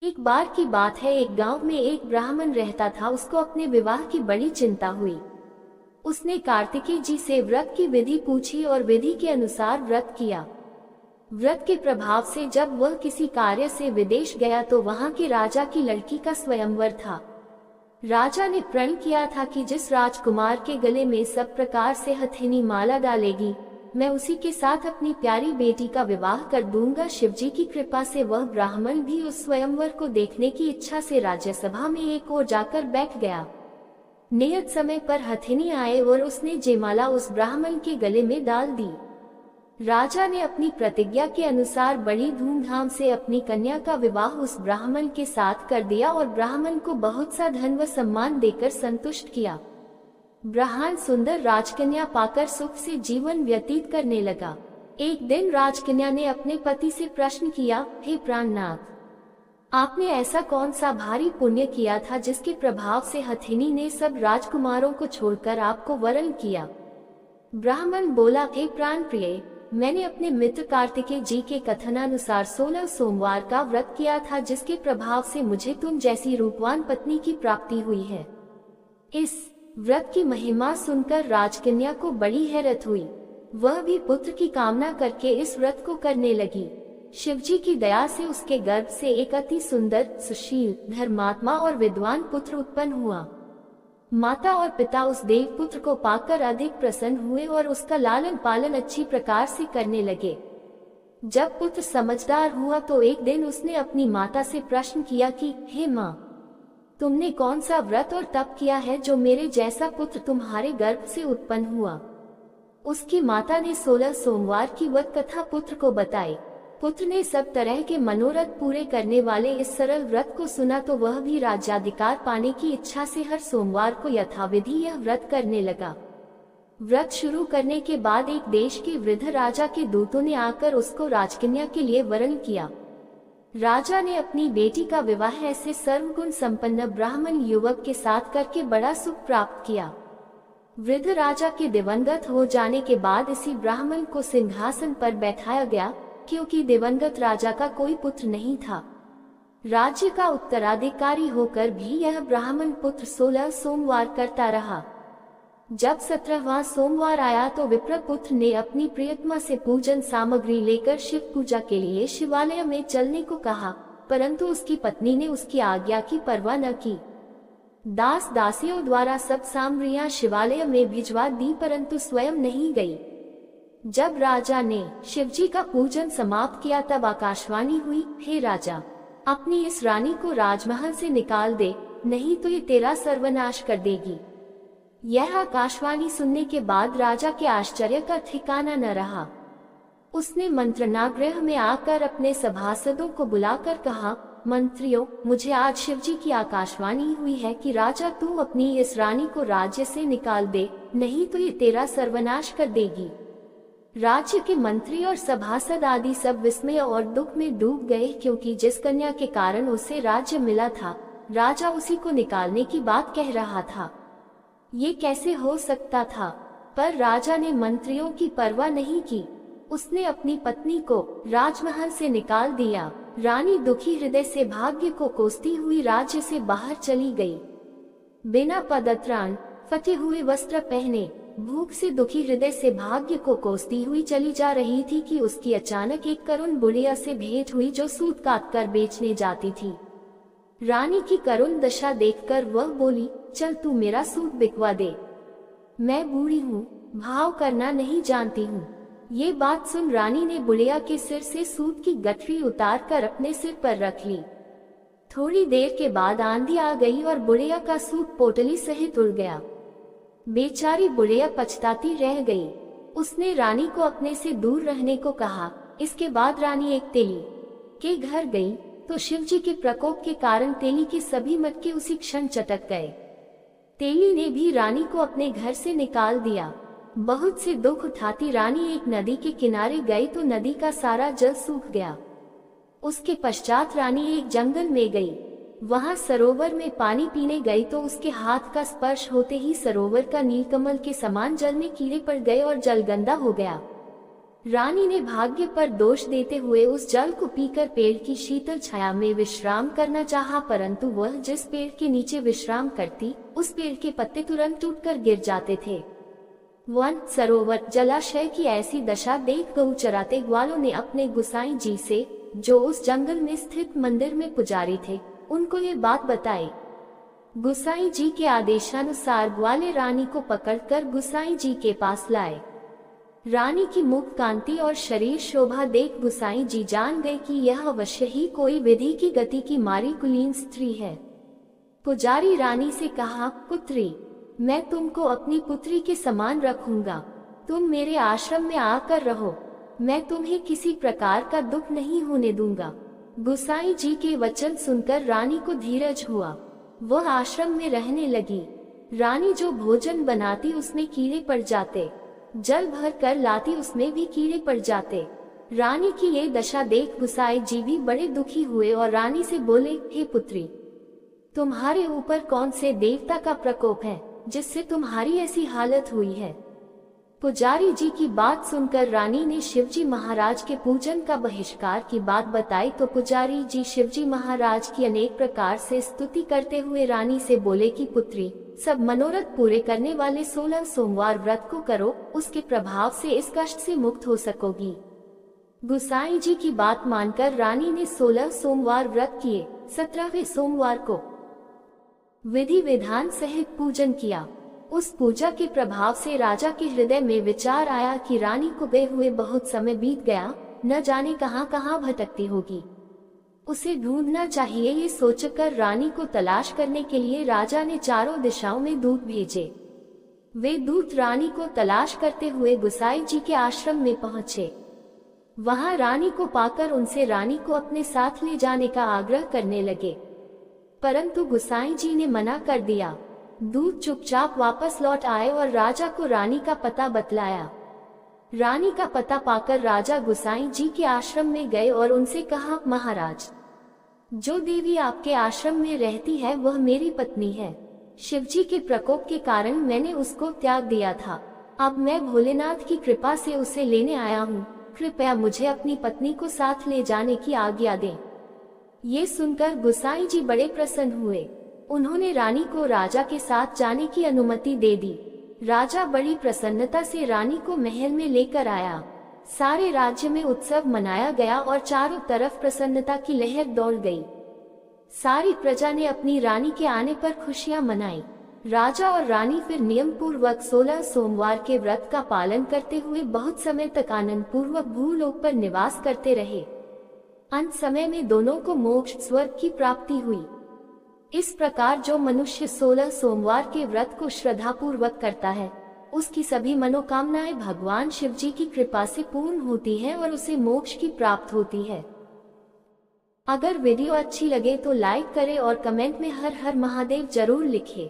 एक बार की बात है, एक गांव में एक ब्राह्मण रहता था। उसको अपने विवाह की बड़ी चिंता हुई। उसने कार्तिकेय जी से व्रत की विधि पूछी और विधि के अनुसार व्रत किया। व्रत के प्रभाव से जब वह किसी कार्य से विदेश गया तो वहां के राजा की लड़की का स्वयंवर था। राजा ने प्रण किया था कि जिस राजकुमार के गले में सब प्रकार से हथेनी माला डालेगी, मैं उसी के साथ अपनी प्यारी बेटी का विवाह कर दूंगा। शिवजी की कृपा से वह ब्राह्मण भी उस स्वयंवर को देखने की इच्छा से राज्यसभा में एक ओर जाकर बैठ गया। नियत समय पर हथिनी आए और उसने जयमाला उस ब्राह्मण के गले में डाल दी। राजा ने अपनी प्रतिज्ञा के अनुसार बड़ी धूमधाम से अपनी कन्या का विवाह उस ब्राह्मण के साथ कर दिया और ब्राह्मण को बहुत सा धन व सम्मान देकर संतुष्ट किया। ब्राह्मण सुंदर राजकन्या पाकर सुख से जीवन व्यतीत करने लगा। एक दिन राजकन्या ने अपने पति से प्रश्न किया, हे प्राणनाथ, आपने ऐसा कौन सा भारी पुण्य किया था जिसके प्रभाव से हथिनी ने सब राजकुमारों को छोड़कर आपको वरण किया? ब्राह्मण बोला, हे प्राण प्रिय, मैंने अपने मित्र कार्तिकेय जी के कथनानुसार 16 सोमवार का व्रत किया था, जिसके प्रभाव से मुझे तुम जैसी रूपवान पत्नी की प्राप्ति हुई है। इस व्रत की महिमा सुनकर राजकन्या को बड़ी हैरत हुई। वह भी पुत्र की कामना करके इस व्रत को करने लगी। शिवजी की दया से उसके गर्भ से एक अति सुंदर, सुशील, धर्मात्मा और विद्वान पुत्र उत्पन्न हुआ। माता और पिता उस देव पुत्र को पाकर अधिक प्रसन्न हुए और उसका लालन पालन अच्छी प्रकार से करने लगे। जब पुत्र समझदार हुआ तो एक दिन उसने अपनी माता से प्रश्न किया कि हे माँ, तुमने कौन सा व्रत और तप किया है जो मेरे जैसा पुत्र तुम्हारे गर्भ से उत्पन्न हुआ? उसकी माता ने 16 सोमवार की व्रत कथा पुत्र को बताई। पुत्र ने सब तरह के मनोरथ पूरे करने वाले इस सरल व्रत को सुना तो वह भी राज्याधिकार पाने की इच्छा से हर सोमवार को यथाविधि यह व्रत करने लगा। व्रत शुरू करने के बाद एक देश के वृद्ध राजा के दूतों ने आकर उसको राजकन्या के लिए वरण किया। राजा ने अपनी बेटी का विवाह ऐसे सर्वगुण संपन्न ब्राह्मण युवक के साथ करके बड़ा सुख प्राप्त किया। वृद्ध राजा के दिवंगत हो जाने के बाद इसी ब्राह्मण को सिंहासन पर बैठाया गया, क्योंकि दिवंगत राजा का कोई पुत्र नहीं था। राज्य का उत्तराधिकारी होकर भी यह ब्राह्मण पुत्र 16 सोमवार करता रहा। जब 17वां सोमवार आया तो विप्र पुत्र ने अपनी प्रियतमा से पूजन सामग्री लेकर शिव पूजा के लिए शिवालय में चलने को कहा, परंतु उसकी पत्नी ने उसकी आज्ञा की परवाह न की। दास दासियों द्वारा सब सामग्रियां शिवालय में भिजवा दी, परंतु स्वयं नहीं गई। जब राजा ने शिवजी का पूजन समाप्त किया तब आकाशवाणी हुई, हे राजा, अपनी इस रानी को राजमहल से निकाल दे, नहीं तो ये तेरा सर्वनाश कर देगी। यह आकाशवाणी सुनने के बाद राजा के आश्चर्य का ठिकाना न रहा। उसने मंत्रणागृह में आकर अपने सभासदों को बुलाकर कहा, मंत्रियों, मुझे आज शिवजी की आकाशवाणी हुई है कि राजा तू अपनी इस रानी को राज्य से निकाल दे, नहीं तो ये तेरा सर्वनाश कर देगी। राज्य के मंत्री और सभासद आदि सब विस्मय और दुख में डूब गए, क्योंकि जिस कन्या के कारण उसे राज्य मिला था, राजा उसी को निकालने की बात कह रहा था। ये कैसे हो सकता था? पर राजा ने मंत्रियों की परवाह नहीं की। उसने अपनी पत्नी को राजमहल से निकाल दिया। रानी दुखी हृदय से भाग्य को कोसती हुई राज्य से बाहर चली गई। बिना पदत्राण, फटे हुए वस्त्र पहने, भूख से दुखी हृदय से भाग्य को कोसती हुई चली जा रही थी कि उसकी अचानक एक करुण बुढ़िया से भेंट हुई जो सूत काट कर बेचने जाती थी। रानी की करुण दशा देखकर वह बोली, चल तू मेरा सूत बिकवा दे, मैं बूढ़ी हूँ, भाव करना नहीं जानती हूँ। ये बात सुन रानी ने बुढ़िया के सिर से सूत की गठरी उतार कर अपने सिर पर रख ली। थोड़ी देर के बाद आंधी आ गई और बुढ़िया का सूत पोटली सहित उड़ गया। बेचारी बुढ़िया पछताती रह गई। उसने रानी को अपने से दूर रहने को कहा। इसके बाद रानी एक तेली के घर गई तो शिवजी के प्रकोप के कारण तेली के सभी मटके उसी क्षण चटक गए। तेली ने भी रानी को अपने घर से निकाल दिया। बहुत से दुख उठाती रानी एक नदी के किनारे गई तो नदी का सारा जल सूख गया। उसके पश्चात रानी एक जंगल में गई। वहां सरोवर में पानी पीने गई तो उसके हाथ का स्पर्श होते ही सरोवर का नीलकमल के समान जल में कीड़े पड़ गए और जल गंदा हो गया। रानी ने भाग्य पर दोष देते हुए उस जल को पीकर पेड़ की शीतल छाया में विश्राम करना चाहा, परंतु वह जिस पेड़ के नीचे विश्राम करती उस पेड़ के पत्ते तुरंत टूटकर गिर जाते थे। वन, सरोवर, जलाशय की ऐसी दशा देख गऊ चराते ग्वालों ने अपने गुसाई जी से, जो उस जंगल में स्थित मंदिर में पुजारी थे, उनको ये बात बताई। गुसाई जी के आदेशानुसार ग्वाले रानी को पकड़कर गुसाई जी के पास लाए। रानी की मुख कांति और शरीर शोभा देख गुसाई जी जान गए कि यह अवश्य ही कोई विधि की गति की मारी कुलीन स्त्री है। पुजारी रानी से कहा, पुत्री, मैं तुमको अपनी पुत्री के समान रखूंगा। तुम मेरे आश्रम में आकर रहो, मैं तुम्हें किसी प्रकार का दुख नहीं होने दूंगा। गुसाई जी के वचन सुनकर रानी को धीरज हुआ। वह आश्रम में रहने लगी। रानी जो भोजन बनाती उसमें कीड़े पड़ जाते, जल भर कर लाती उसमें भी कीड़े पड़ जाते। रानी की ये दशा देख गुसाई जी भी बड़े दुखी हुए और रानी से बोले, हे पुत्री, तुम्हारे ऊपर कौन से देवता का प्रकोप है जिससे तुम्हारी ऐसी हालत हुई है। पुजारी जी की बात सुनकर रानी ने शिवजी महाराज के पूजन का बहिष्कार की बात बताई तो पुजारी जी शिवजी महाराज की अनेक प्रकार से स्तुति करते हुए रानी से बोले कि पुत्री, सब मनोरथ पूरे करने वाले 16 सोमवार व्रत को करो, उसके प्रभाव से इस कष्ट से मुक्त हो सकोगी। गुसाई जी की बात मानकर रानी ने 16 सोमवार व्रत किए। 17वें सोमवार को विधि विधान सहित पूजन किया। उस पूजा के प्रभाव से राजा के हृदय में विचार आया कि रानी को गए हुए बहुत समय बीत गया, न जाने कहां कहां भटकती होगी, उसे ढूंढना चाहिए। ये सोचकर रानी को तलाश करने के लिए राजा ने चारों दिशाओं में दूत भेजे। वे दूत रानी को तलाश करते हुए गुसाई जी के आश्रम में पहुंचे। वहां रानी को पाकर उनसे रानी को अपने साथ ले जाने का आग्रह करने लगे, परंतु गुसाई जी ने मना कर दिया। दूत चुपचाप वापस लौट आए और राजा को रानी का पता बतलाया। रानी का पता पाकर राजा गुसाई जी के आश्रम में गए और उनसे कहा, महाराज, जो देवी आपके आश्रम में रहती है वह मेरी पत्नी है। शिवजी के प्रकोप के कारण मैंने उसको त्याग दिया था। अब मैं भोलेनाथ की कृपा से उसे लेने आया हूँ। कृपया मुझे अपनी पत्नी को साथ ले जाने की आज्ञा दें। ये सुनकर गुसाई जी बड़े प्रसन्न हुए। उन्होंने रानी को राजा के साथ जाने की अनुमति दे दी। राजा बड़ी प्रसन्नता से रानी को महल में लेकर आया। सारे राज्य में उत्सव मनाया गया और चारों तरफ प्रसन्नता की लहर दौड़ गई। सारी प्रजा ने अपनी रानी के आने पर खुशियां मनाई। राजा और रानी फिर नियम पूर्वक 16 सोमवार के व्रत का पालन करते हुए बहुत समय तक आनंद पूर्वक भूलोक पर निवास करते रहे। अंत समय में दोनों को मोक्ष स्वर्ग की प्राप्ति हुई। इस प्रकार जो मनुष्य 16 सोमवार के व्रत को श्रद्धा पूर्वक करता है, उसकी सभी मनोकामनाएं भगवान शिव जी की कृपा से पूर्ण होती है और उसे मोक्ष की प्राप्त होती है। अगर वीडियो अच्छी लगे तो लाइक करें और कमेंट में हर हर महादेव जरूर लिखें।